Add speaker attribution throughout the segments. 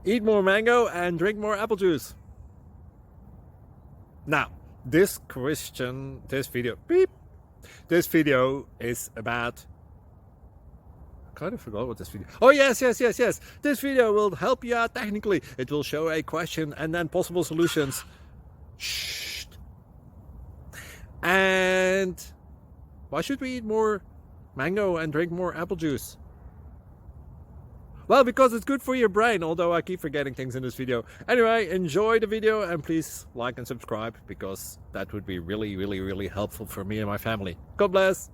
Speaker 1: Eat more mango and drink more apple juice. Now, this video is about... I kind of forgot what this video... Oh, yes. This video will help you out technically. It will show a question and then possible solutions. Shh. And why should we eat more mango and drink more apple juice? Well, because it's good for your brain, although I keep forgetting things in this video. Anyway, enjoy the video and please like and subscribe, because that would be really helpful for me and my family. God bless!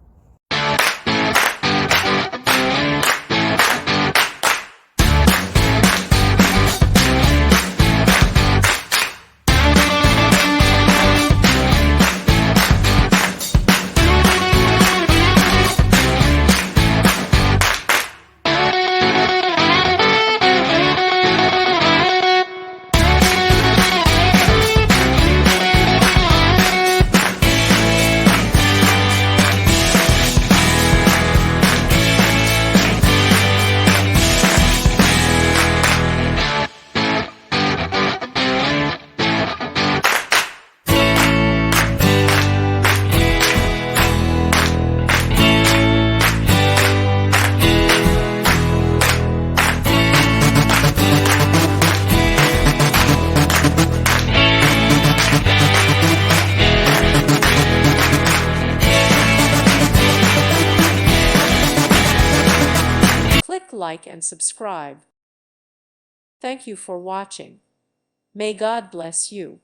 Speaker 2: Like and subscribe. Thank you for watching. May God bless you.